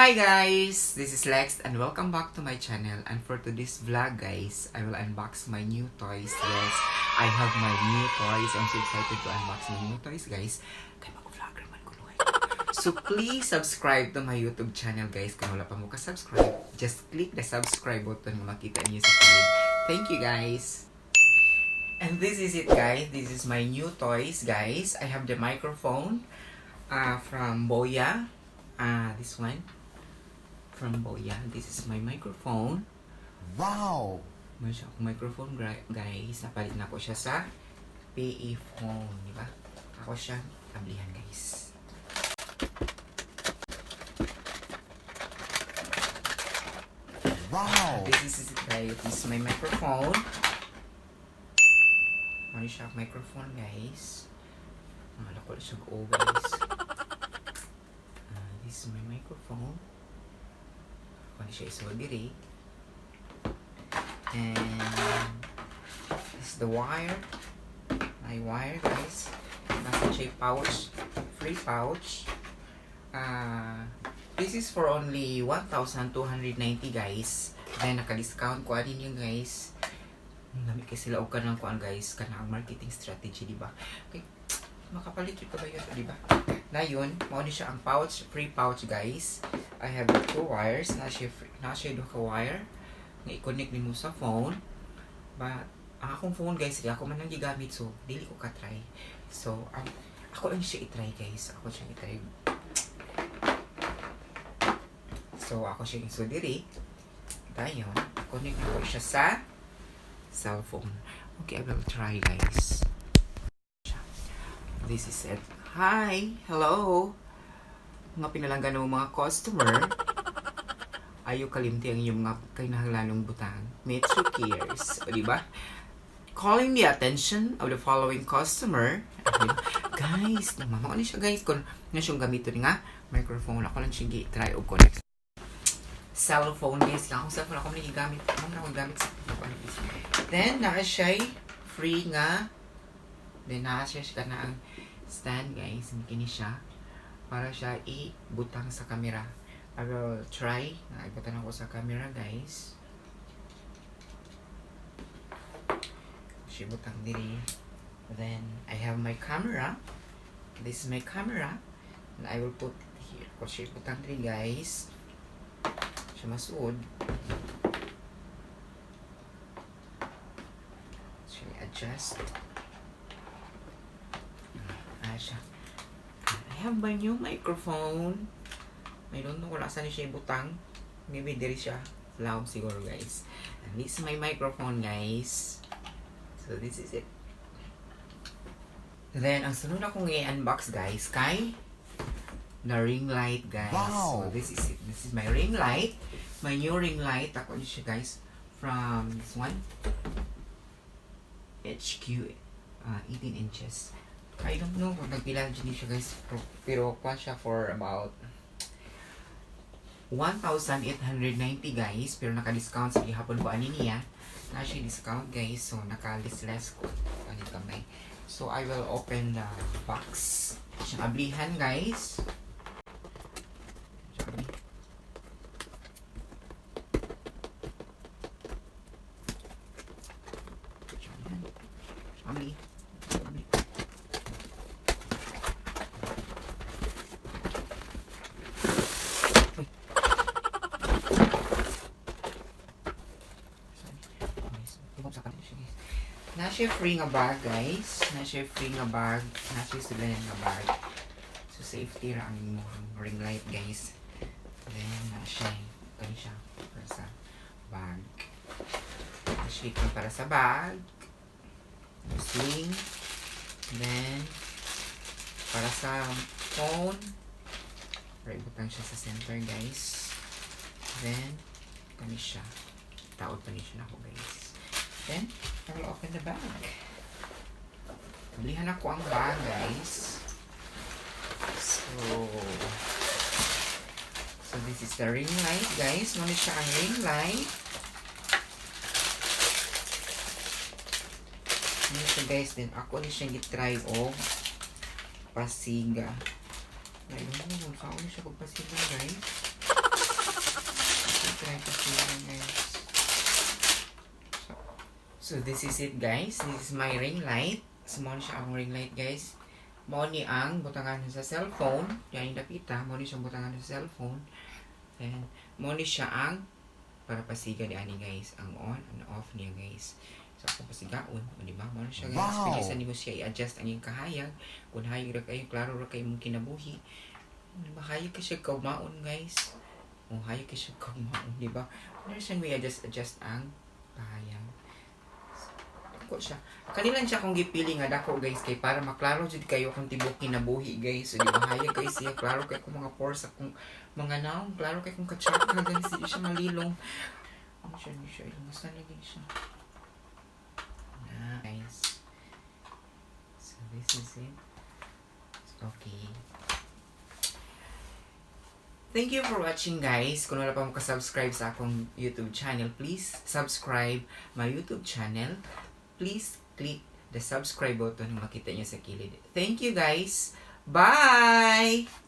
Hi guys! This is Lex and welcome back to my channel. And for today's vlog guys, I will unbox my new toys. Yes, I have my new toys. I'm so excited to unbox my new toys guys. Kaya mag-vlogger man ko luhay. So please subscribe to my YouTube channel guys. Kung wala pa mo ka-subscribe, just click the subscribe button na makita niyo sa kilid. Thank you guys! And this is it guys. This is my new toys guys. I have the microphone from Boya. This one from Boya. This is my microphone. Wow! May siya akong microphone guys. Napalit na ko siya sa PA phone, di ba? Ako siya tablihan guys. Wow! This is it guys. This is my microphone. Ano siya microphone guys? Wala ko siya go guys. This is my microphone. Ano siya iswagiri. And this is the wire. My wire guys. Nasa siya pouch. Free pouch. This is for only 1,290 guys. Then naka-discount ko anin yung guys. Nami kasi sila o ka ng kuan guys. Kanang marketing strategy, diba? Okay. Makapalit yun ka ba yun, diba? Na yun, mauni siya ang pouch, free pouch guys. I have the two wires, na siya doon ka wire na i-connect mo sa phone. But ang akong phone guys, ako man lang gigamit, so dili ko ka-try. So ako lang siya i-try guys. Ako siya i-try. So ako siya i-sudiri. Dayon, connect ko siya sa cellphone. Okay, I will try guys. This is it. Hi! Hello! Mga pinalanggan ng mga customer. Ayaw kalimti ang inyong mga kinahanglanong butang. Metro Cares. O diba? Calling the attention of the following customer. Diba? Guys, namama ko na siya guys. Kung na siyang gamito nga, microphone. Ako lang siyang try o connect. Cellphone guys. Akong cellphone ako nagigamit. Ako na akong gamit sa then, naka siya free nga. Then, naka siya na ang stand guys, kini siya para siya i-butang sa camera. I will try na ibutang ako sa camera guys. Siya butang diri. Then I have my camera. This is my camera and I will put it here. Kung siya butang diri guys, siya masuod. Siya adjust. Siya. I have my new microphone. I don't know kung saan siya ibutang. Maybe there siya. Loud siguro guys. And this is my microphone guys. So this is it. Then ang sunod akong i-unbox guys kay the ring light guys. Wow. So this is it. This is my ring light. My new ring light. Ako siya guys from this one. HQ 18 inches. I don't know kung nagpila dyan siya guys, pero kuha siya for about 1,890 guys, pero naka-discount sa gihapon ko ani niya. Na siya discount guys, so naka-less ko ani kamay. So I will open the box. Siyang ablihan guys. Abli. Nasa free nga bag guys. Nasa free nga bag. Nasa sila nga bag. So safety ra ang imong ring light guys. Then nasa kani siya para sa bag. Nasa para sa bag. Sling. Then para sa phone. Right butang siya sa center guys. Then kani siya. Taod pa ni siya na ako guys. Then, I will open the bag. Bilihan ako ang bag, guys. So this is the ring light, guys. Muna siya ang ring light. Muna siya, guys. Then, ako ni siya gitry o pasiga. Ayun mo, saan siya pagpasiga, guys. try to see guys. So this is it guys. This is my ring light. Small siya ang ring light guys. Mao ni ang butangan sa cellphone. Yan yung napita. Mao ni siyang butangan sa cellphone. And mao ni siya ang para pasiga di ani guys. Ang on and off niya guys. So kung pasigaon, di ba? Mao ni siya guys. Wow. Pilisan nimo siya i-adjust ang iyong kahayag. Kung hayag ra kayo, klaro ra kayo mong kinabuhi. Mahayag ka siya kaumaon guys. Kung hayag ka siya kaumaon, di ba? Ano siya may adjust ang kahayag. Ko siya. Kanilan siya kung gipili nga dako guys kay para maklaro jud kayo kung tibok kinabuhi guys. So di ba hayag guys siya klaro kay kung mga pores akong mga naong klaro kay kung ka-chakra guys di siya malilong. Ano siya ni siya mas lagi siya. Nice. So this is it. Okay. Thank you for watching guys. Kung wala pa mo ka-subscribe sa akong YouTube channel, please subscribe my YouTube channel. Please click the subscribe button na makita niyo sa kilid. Thank you guys. Bye!